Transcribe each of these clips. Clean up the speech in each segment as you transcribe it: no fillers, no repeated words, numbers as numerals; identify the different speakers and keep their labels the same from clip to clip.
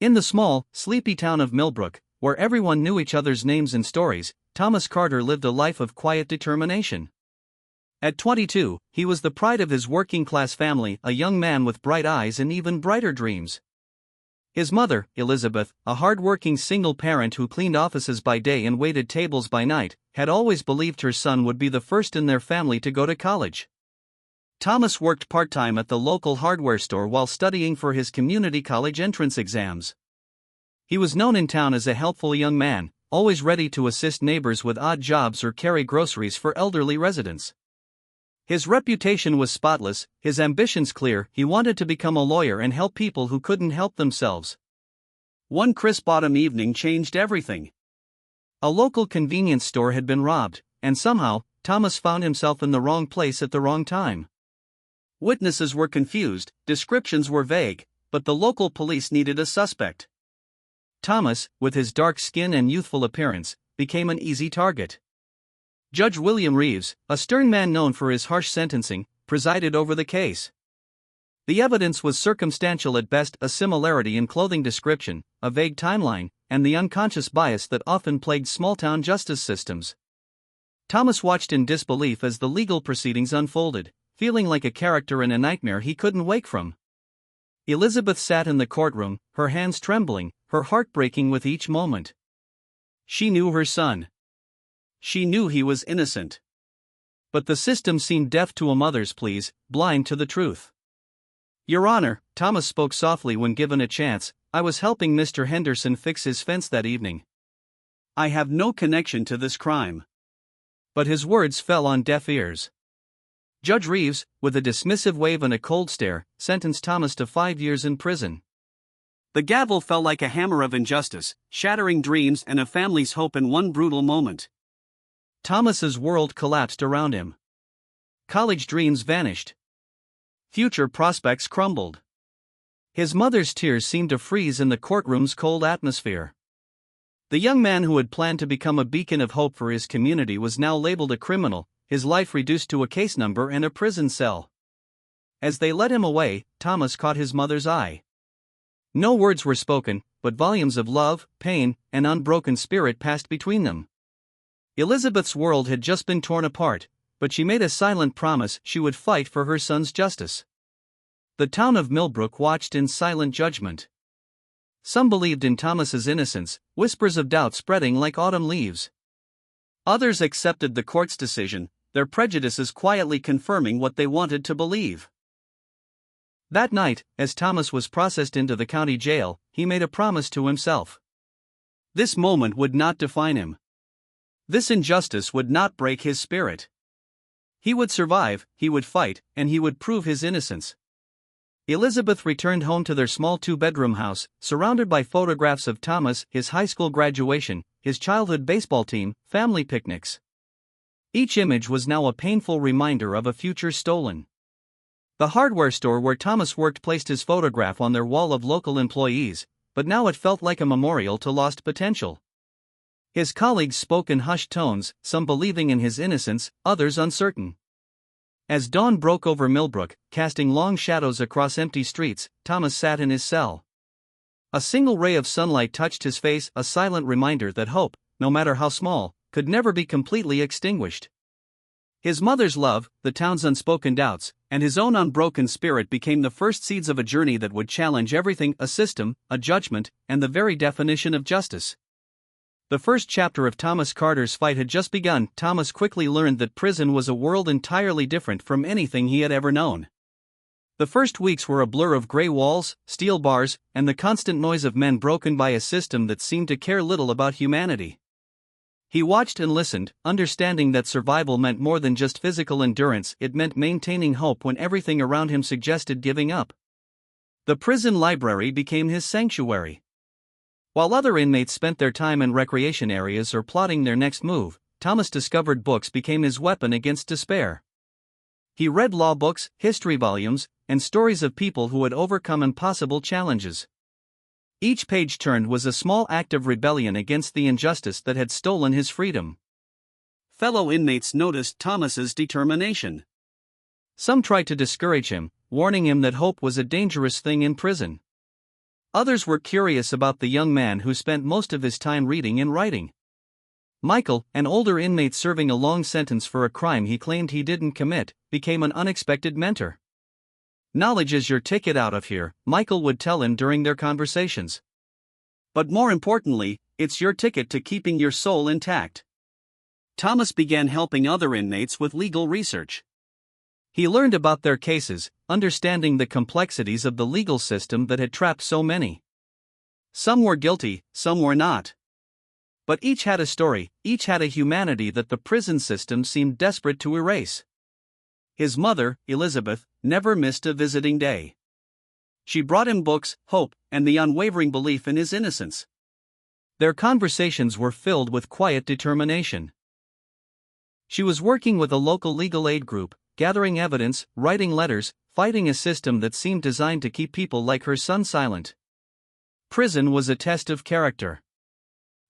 Speaker 1: In the small, sleepy town of Millbrook, where everyone knew each other's names and stories, Thomas Carter lived a life of quiet determination. At 22, he was the pride of his working-class family, a young man with bright eyes and even brighter dreams. His mother, Elizabeth, a hard-working single parent who cleaned offices by day and waited tables by night, had always believed her son would be the first in their family to go to college. Thomas worked part-time at the local hardware store while studying for his community college entrance exams. He was known in town as a helpful young man, always ready to assist neighbors with odd jobs or carry groceries for elderly residents. His reputation was spotless, his ambitions clear. He wanted to become a lawyer and help people who couldn't help themselves. One crisp autumn evening changed everything. A local convenience store had been robbed, and somehow, Thomas found himself in the wrong place at the wrong time. Witnesses were confused, descriptions were vague, but the local police needed a suspect. Thomas, with his dark skin and youthful appearance, became an easy target. Judge William Reeves, a stern man known for his harsh sentencing, presided over the case. The evidence was circumstantial at best, a similarity in clothing description, a vague timeline, and the unconscious bias that often plagued small-town justice systems. Thomas watched in disbelief as the legal proceedings unfolded, feeling like a character in a nightmare he couldn't wake from. Elizabeth sat in the courtroom, her hands trembling, her heart breaking with each moment. She knew her son. She knew he was innocent. But the system seemed deaf to a mother's pleas, blind to the truth. "Your Honor," Thomas spoke softly when given a chance, "I was helping Mr. Henderson fix his fence that evening. I have no connection to this crime." But his words fell on deaf ears. Judge Reeves, with a dismissive wave and a cold stare, sentenced Thomas to 5 years in prison. The gavel fell like a hammer of injustice, shattering dreams and a family's hope in one brutal moment. Thomas's world collapsed around him. College dreams vanished. Future prospects crumbled. His mother's tears seemed to freeze in the courtroom's cold atmosphere. The young man who had planned to become a beacon of hope for his community was now labeled a criminal, his life reduced to a case number and a prison cell. As they led him away, Thomas caught his mother's eye. No words were spoken, but volumes of love, pain, and unbroken spirit passed between them. Elizabeth's world had just been torn apart, but she made a silent promise she would fight for her son's justice. The town of Millbrook watched in silent judgment. Some believed in Thomas's innocence, whispers of doubt spreading like autumn leaves. Others accepted the court's decision, their prejudices quietly confirming what they wanted to believe. That night, as Thomas was processed into the county jail, he made a promise to himself. This moment would not define him. This injustice would not break his spirit. He would survive, he would fight, and he would prove his innocence. Elizabeth returned home to their small 2-bedroom house, surrounded by photographs of Thomas, his high school graduation, his childhood baseball team, family picnics. Each image was now a painful reminder of a future stolen. The hardware store where Thomas worked placed his photograph on their wall of local employees, but now it felt like a memorial to lost potential. His colleagues spoke in hushed tones, some believing in his innocence, others uncertain. As dawn broke over Millbrook, casting long shadows across empty streets, Thomas sat in his cell. A single ray of sunlight touched his face, a silent reminder that hope, no matter how small, could never be completely extinguished. His mother's love, the town's unspoken doubts, and his own unbroken spirit became the first seeds of a journey that would challenge everything, a system, a judgment, and the very definition of justice. The first chapter of Thomas Carter's fight had just begun. Thomas quickly learned that prison was a world entirely different from anything he had ever known. The first weeks were a blur of gray walls, steel bars, and the constant noise of men broken by a system that seemed to care little about humanity. He watched and listened, understanding that survival meant more than just physical endurance, it meant maintaining hope when everything around him suggested giving up. The prison library became his sanctuary. While other inmates spent their time in recreation areas or plotting their next move, Thomas discovered books became his weapon against despair. He read law books, history volumes, and stories of people who had overcome impossible challenges. Each page turned was a small act of rebellion against the injustice that had stolen his freedom. Fellow inmates noticed Thomas's determination. Some tried to discourage him, warning him that hope was a dangerous thing in prison. Others were curious about the young man who spent most of his time reading and writing. Michael, an older inmate serving a long sentence for a crime he claimed he didn't commit, became an unexpected mentor. "Knowledge is your ticket out of here," Michael would tell him during their conversations. "But more importantly, it's your ticket to keeping your soul intact." Thomas began helping other inmates with legal research. He learned about their cases, understanding the complexities of the legal system that had trapped so many. Some were guilty, some were not. But each had a story, each had a humanity that the prison system seemed desperate to erase. His mother, Elizabeth, never missed a visiting day. She brought him books, hope, and the unwavering belief in his innocence. Their conversations were filled with quiet determination. She was working with a local legal aid group, gathering evidence, writing letters, fighting a system that seemed designed to keep people like her son silent. Prison was a test of character.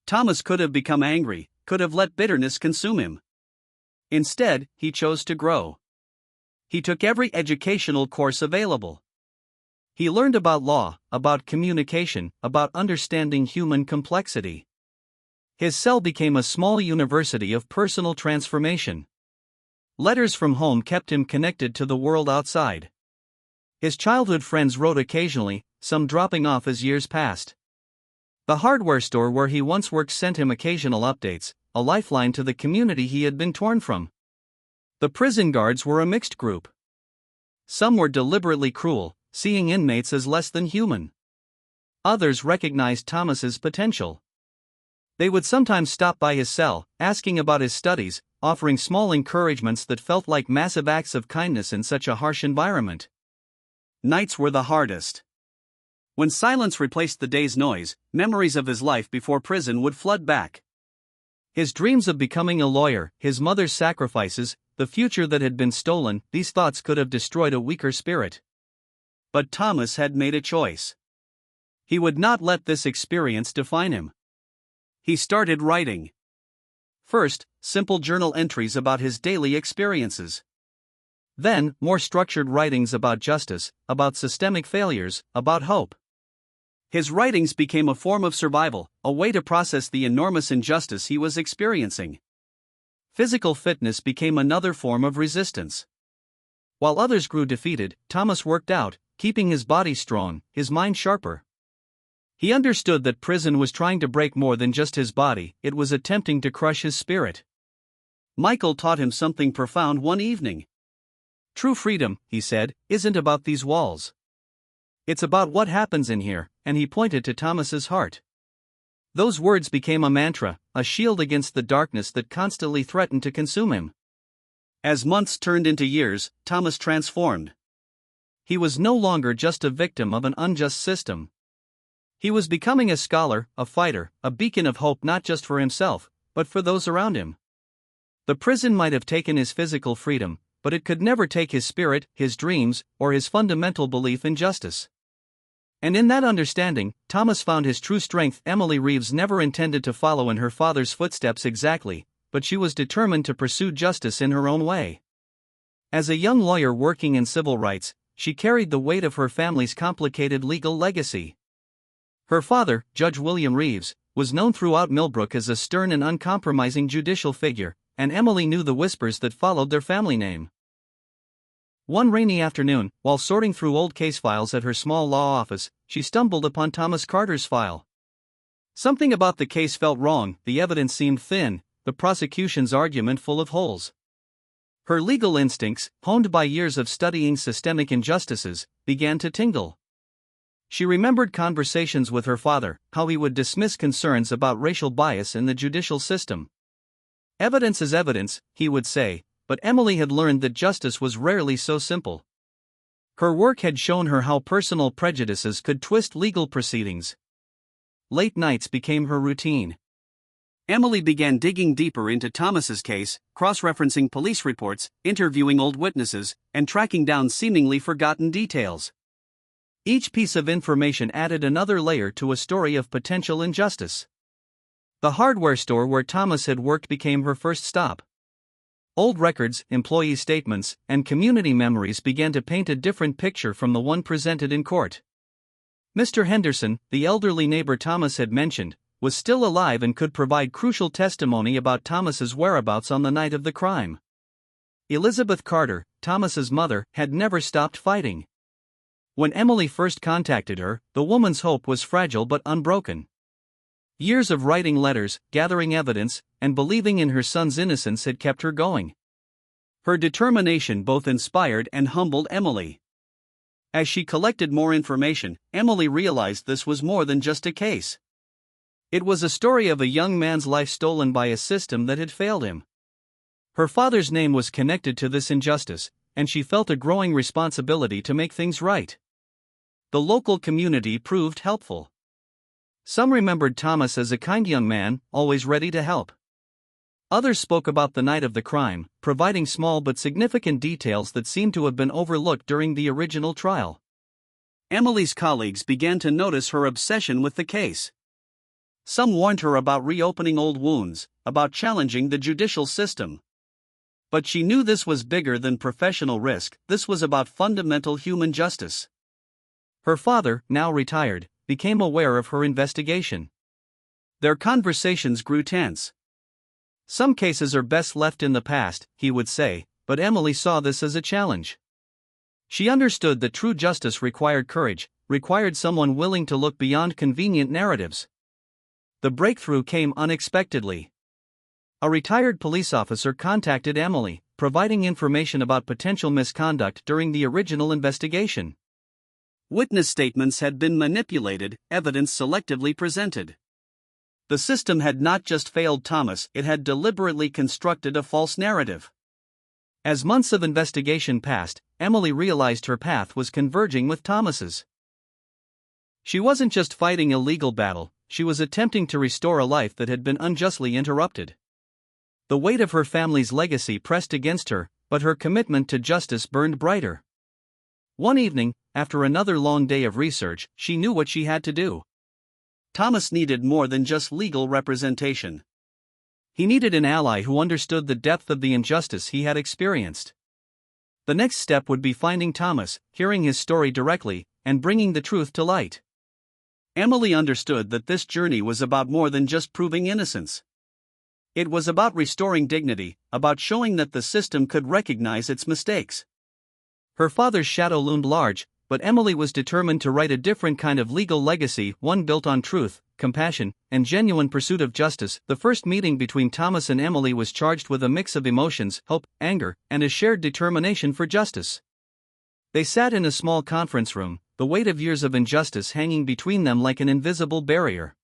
Speaker 1: Thomas could have become angry, could have let bitterness consume him. Instead, he chose to grow. He took every educational course available. He learned about law, about communication, about understanding human complexity. His cell became a small university of personal transformation. Letters from home kept him connected to the world outside. His childhood friends wrote occasionally, some dropping off as years passed. The hardware store where he once worked sent him occasional updates, a lifeline to the community he had been torn from. The prison guards were a mixed group. Some were deliberately cruel, seeing inmates as less than human. Others recognized Thomas's potential. They would sometimes stop by his cell, asking about his studies, offering small encouragements that felt like massive acts of kindness in such a harsh environment. Nights were the hardest. When silence replaced the day's noise, memories of his life before prison would flood back. His dreams of becoming a lawyer, his mother's sacrifices, the future that had been stolen, these thoughts could have destroyed a weaker spirit. But Thomas had made a choice. He would not let this experience define him. He started writing. First, simple journal entries about his daily experiences. Then, more structured writings about justice, about systemic failures, about hope. His writings became a form of survival, a way to process the enormous injustice he was experiencing. Physical fitness became another form of resistance. While others grew defeated, Thomas worked out, keeping his body strong, his mind sharper. He understood that prison was trying to break more than just his body, it was attempting to crush his spirit. Michael taught him something profound one evening. "True freedom," he said, "isn't about these walls. It's about what happens in here," and he pointed to Thomas's heart. Those words became a mantra, a shield against the darkness that constantly threatened to consume him. As months turned into years, Thomas transformed. He was no longer just a victim of an unjust system. He was becoming a scholar, a fighter, a beacon of hope not just for himself, but for those around him. The prison might have taken his physical freedom, but it could never take his spirit, his dreams, or his fundamental belief in justice. And in that understanding, Thomas found his true strength. Emily Reeves never intended to follow in her father's footsteps exactly, but she was determined to pursue justice in her own way. As a young lawyer working in civil rights, she carried the weight of her family's complicated legal legacy. Her father, Judge William Reeves, was known throughout Millbrook as a stern and uncompromising judicial figure, and Emily knew the whispers that followed their family name. One rainy afternoon, while sorting through old case files at her small law office, she stumbled upon Thomas Carter's file. Something about the case felt wrong, the evidence seemed thin, the prosecution's argument full of holes. Her legal instincts, honed by years of studying systemic injustices, began to tingle. She remembered conversations with her father, how he would dismiss concerns about racial bias in the judicial system. "Evidence is evidence," he would say, but Emily had learned that justice was rarely so simple. Her work had shown her how personal prejudices could twist legal proceedings. Late nights became her routine. Emily began digging deeper into Thomas's case, cross-referencing police reports, interviewing old witnesses, and tracking down seemingly forgotten details. Each piece of information added another layer to a story of potential injustice. The hardware store where Thomas had worked became her first stop. Old records, employee statements, and community memories began to paint a different picture from the one presented in court. Mr. Henderson, the elderly neighbor Thomas had mentioned, was still alive and could provide crucial testimony about Thomas's whereabouts on the night of the crime. Elizabeth Carter, Thomas's mother, had never stopped fighting. When Emily first contacted her, the woman's hope was fragile but unbroken. Years of writing letters, gathering evidence, and believing in her son's innocence had kept her going. Her determination both inspired and humbled Emily. As she collected more information, Emily realized this was more than just a case. It was a story of a young man's life stolen by a system that had failed him. Her father's name was connected to this injustice, and she felt a growing responsibility to make things right. The local community proved helpful. Some remembered Thomas as a kind young man, always ready to help. Others spoke about the night of the crime, providing small but significant details that seemed to have been overlooked during the original trial. Emily's colleagues began to notice her obsession with the case. Some warned her about reopening old wounds, about challenging the judicial system. But she knew this was bigger than professional risk, this was about fundamental human justice. Her father, now retired, became aware of her investigation. Their conversations grew tense. Some cases are best left in the past, he would say, but Emily saw this as a challenge. She understood that true justice required courage, required someone willing to look beyond convenient narratives. The breakthrough came unexpectedly. A retired police officer contacted Emily, providing information about potential misconduct during the original investigation. Witness statements had been manipulated, evidence selectively presented. The system had not just failed Thomas, it had deliberately constructed a false narrative. As months of investigation passed, Emily realized her path was converging with Thomas's. She wasn't just fighting a legal battle, she was attempting to restore a life that had been unjustly interrupted. The weight of her family's legacy pressed against her, but her commitment to justice burned brighter. One evening, after another long day of research, she knew what she had to do. Thomas needed more than just legal representation. He needed an ally who understood the depth of the injustice he had experienced. The next step would be finding Thomas, hearing his story directly, and bringing the truth to light. Emily understood that this journey was about more than just proving innocence. It was about restoring dignity, about showing that the system could recognize its mistakes. Her father's shadow loomed large, but Emily was determined to write a different kind of legal legacy, one built on truth, compassion, and genuine pursuit of justice. The first meeting between Thomas and Emily was charged with a mix of emotions, hope, anger, and a shared determination for justice. They sat in a small conference room, the weight of years of injustice hanging between them like an invisible barrier.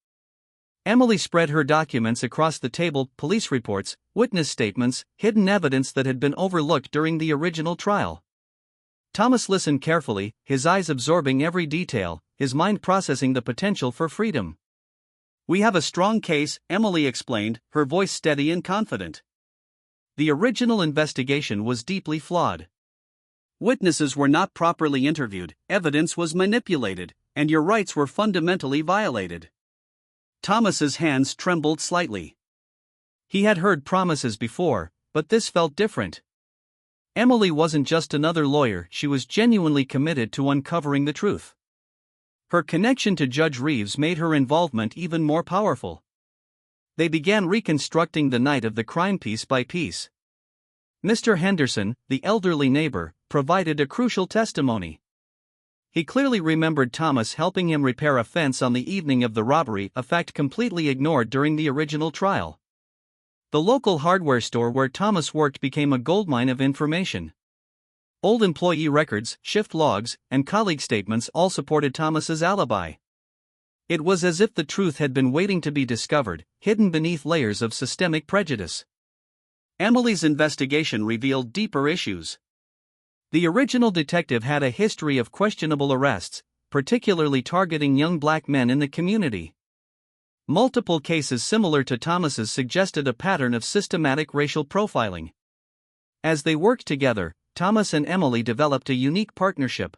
Speaker 1: Emily spread her documents across the table, police reports, witness statements, hidden evidence that had been overlooked during the original trial. Thomas listened carefully, his eyes absorbing every detail, his mind processing the potential for freedom. "We have a strong case," Emily explained, her voice steady and confident. The original investigation was deeply flawed. Witnesses were not properly interviewed, evidence was manipulated, and your rights were fundamentally violated. Thomas's hands trembled slightly. He had heard promises before, but this felt different. Emily wasn't just another lawyer, she was genuinely committed to uncovering the truth. Her connection to Judge Reeves made her involvement even more powerful. They began reconstructing the night of the crime piece by piece. Mr. Henderson, the elderly neighbor, provided a crucial testimony. He clearly remembered Thomas helping him repair a fence on the evening of the robbery, a fact completely ignored during the original trial. The local hardware store where Thomas worked became a goldmine of information. Old employee records, shift logs, and colleague statements all supported Thomas's alibi. It was as if the truth had been waiting to be discovered, hidden beneath layers of systemic prejudice. Emily's investigation revealed deeper issues. The original detective had a history of questionable arrests, particularly targeting young black men in the community. Multiple cases similar to Thomas's suggested a pattern of systematic racial profiling. As they worked together, Thomas and Emily developed a unique partnership.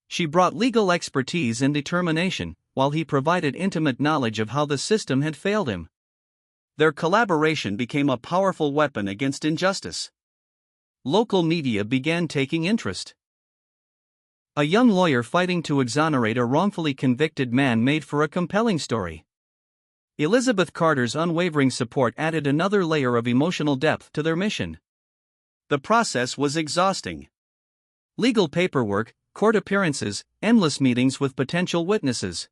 Speaker 1: She brought legal expertise and determination, while he provided intimate knowledge of how the system had failed him. Their collaboration became a powerful weapon against injustice. Local media began taking interest. A young lawyer fighting to exonerate a wrongfully convicted man made for a compelling story. Elizabeth Carter's unwavering support added another layer of emotional depth to their mission. The process was exhausting. Legal paperwork, court appearances, endless meetings with potential witnesses.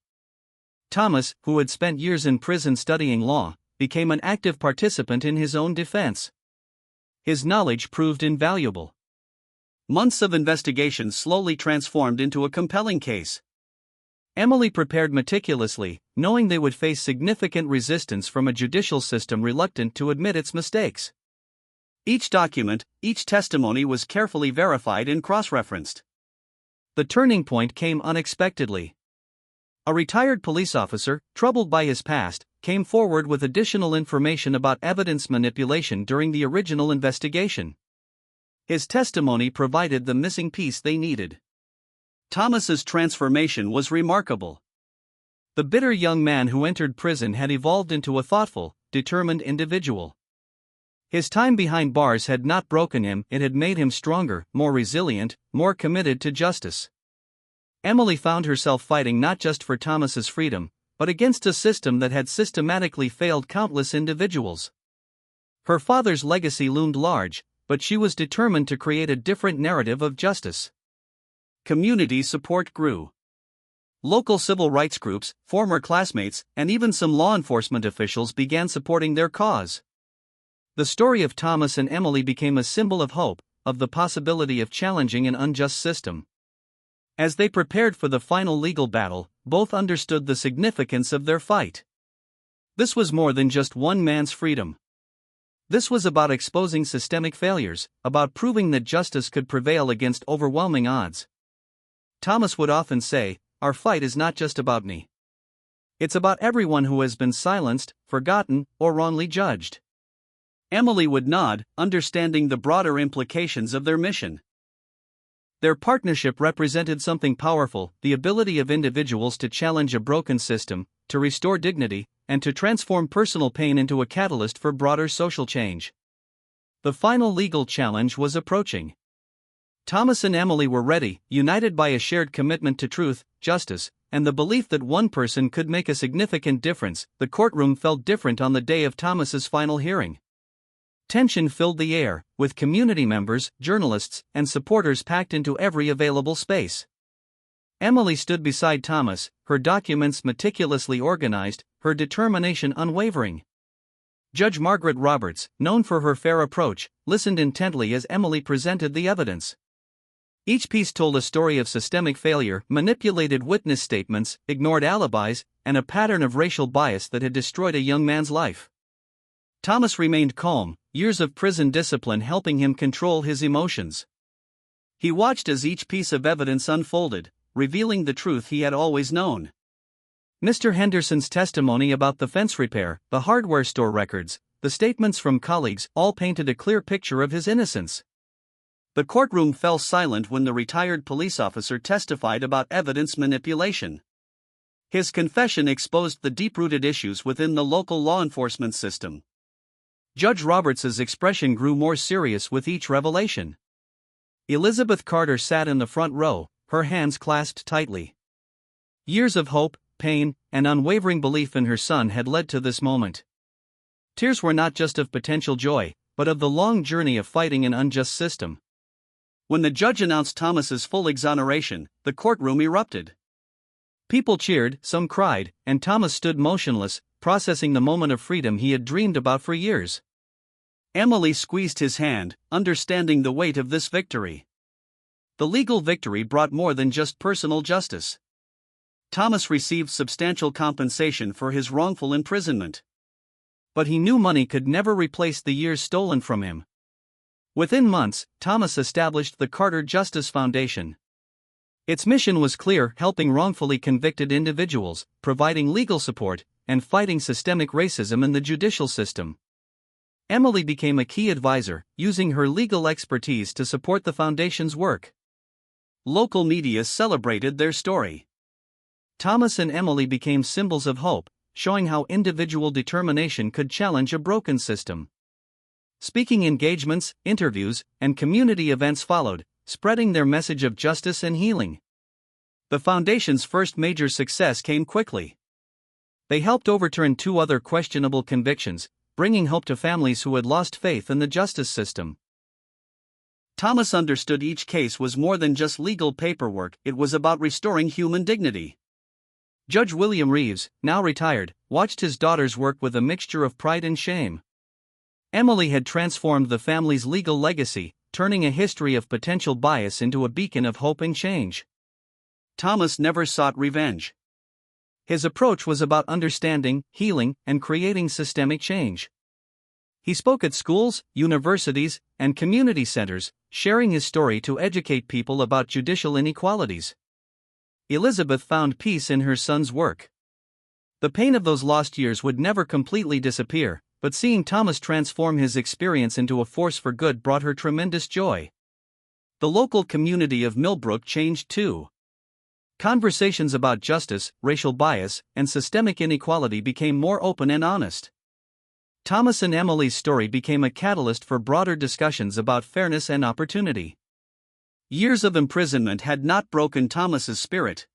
Speaker 1: Thomas, who had spent years in prison studying law, became an active participant in his own defense. His knowledge proved invaluable. Months of investigation slowly transformed into a compelling case. Emily prepared meticulously, knowing they would face significant resistance from a judicial system reluctant to admit its mistakes. Each document, each testimony was carefully verified and cross-referenced. The turning point came unexpectedly. A retired police officer, troubled by his past, came forward with additional information about evidence manipulation during the original investigation. His testimony provided the missing piece they needed. Thomas's transformation was remarkable. The bitter young man who entered prison had evolved into a thoughtful, determined individual. His time behind bars had not broken him, it had made him stronger, more resilient, more committed to justice. Emily found herself fighting not just for Thomas's freedom, but against a system that had systematically failed countless individuals. Her father's legacy loomed large, but she was determined to create a different narrative of justice. Community support grew. Local civil rights groups, former classmates, and even some law enforcement officials began supporting their cause. The story of Thomas and Emily became a symbol of hope, of the possibility of challenging an unjust system. As they prepared for the final legal battle, both understood the significance of their fight. This was more than just one man's freedom. This was about exposing systemic failures, about proving that justice could prevail against overwhelming odds. Thomas would often say, "Our fight is not just about me. It's about everyone who has been silenced, forgotten, or wrongly judged." Emily would nod, understanding the broader implications of their mission. Their partnership represented something powerful, the ability of individuals to challenge a broken system, to restore dignity, and to transform personal pain into a catalyst for broader social change. The final legal challenge was approaching. Thomas and Emily were ready, united by a shared commitment to truth, justice, and the belief that one person could make a significant difference. The courtroom felt different on the day of Thomas's final hearing. Tension filled the air, with community members, journalists, and supporters packed into every available space. Emily stood beside Thomas, her documents meticulously organized, her determination unwavering. Judge Margaret Roberts, known for her fair approach, listened intently as Emily presented the evidence. Each piece told a story of systemic failure, manipulated witness statements, ignored alibis, and a pattern of racial bias that had destroyed a young man's life. Thomas remained calm, years of prison discipline helping him control his emotions. He watched as each piece of evidence unfolded, revealing the truth he had always known. Mr. Henderson's testimony about the fence repair, the hardware store records, the statements from colleagues all painted a clear picture of his innocence. The courtroom fell silent when the retired police officer testified about evidence manipulation. His confession exposed the deep-rooted issues within the local law enforcement system. Judge Roberts's expression grew more serious with each revelation. Elizabeth Carter sat in the front row, her hands clasped tightly. Years of hope, pain, and unwavering belief in her son had led to this moment. Tears were not just of potential joy, but of the long journey of fighting an unjust system. When the judge announced Thomas's full exoneration, the courtroom erupted. People cheered, some cried, and Thomas stood motionless, processing the moment of freedom he had dreamed about for years. Emily squeezed his hand, understanding the weight of this victory. The legal victory brought more than just personal justice. Thomas received substantial compensation for his wrongful imprisonment. But he knew money could never replace the years stolen from him. Within months, Thomas established the Carter Justice Foundation. Its mission was clear: helping wrongfully convicted individuals, providing legal support, and fighting systemic racism in the judicial system. Emily became a key advisor, using her legal expertise to support the foundation's work. Local media celebrated their story. Thomas and Emily became symbols of hope, showing how individual determination could challenge a broken system. Speaking engagements, interviews, and community events followed, spreading their message of justice and healing. The Foundation's first major success came quickly. They helped overturn 2 other questionable convictions, bringing hope to families who had lost faith in the justice system. Thomas understood each case was more than just legal paperwork, it was about restoring human dignity. Judge William Reeves, now retired, watched his daughters work with a mixture of pride and shame. Emily had transformed the family's legal legacy, turning a history of potential bias into a beacon of hope and change. Thomas never sought revenge. His approach was about understanding, healing, and creating systemic change. He spoke at schools, universities, and community centers, sharing his story to educate people about judicial inequalities. Elizabeth found peace in her son's work. The pain of those lost years would never completely disappear, but seeing Thomas transform his experience into a force for good brought her tremendous joy. The local community of Millbrook changed too. Conversations about justice, racial bias, and systemic inequality became more open and honest. Thomas and Emily's story became a catalyst for broader discussions about fairness and opportunity. Years of imprisonment had not broken Thomas's spirit.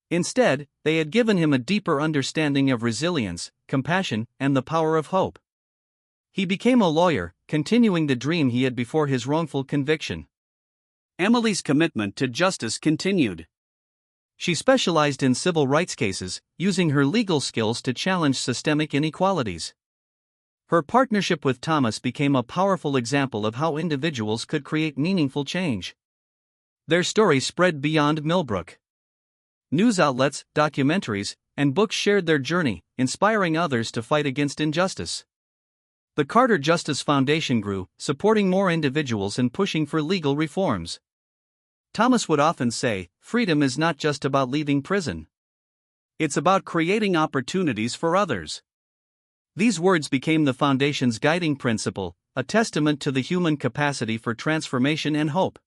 Speaker 1: Instead, they had given him a deeper understanding of resilience, compassion, and the power of hope. He became a lawyer, continuing the dream he had before his wrongful conviction. Emily's commitment to justice continued. She specialized in civil rights cases, using her legal skills to challenge systemic inequalities. Her partnership with Thomas became a powerful example of how individuals could create meaningful change. Their story spread beyond Millbrook. News outlets, documentaries, and books shared their journey, inspiring others to fight against injustice. The Carter Justice Foundation grew, supporting more individuals and pushing for legal reforms. Thomas would often say, "Freedom is not just about leaving prison. It's about creating opportunities for others." These words became the Foundation's guiding principle, a testament to the human capacity for transformation and hope.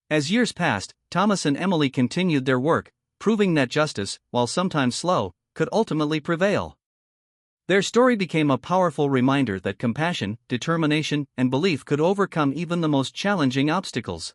Speaker 1: As years passed, Thomas and Emily continued their work, proving that justice, while sometimes slow, could ultimately prevail. Their story became a powerful reminder that compassion, determination, and belief could overcome even the most challenging obstacles.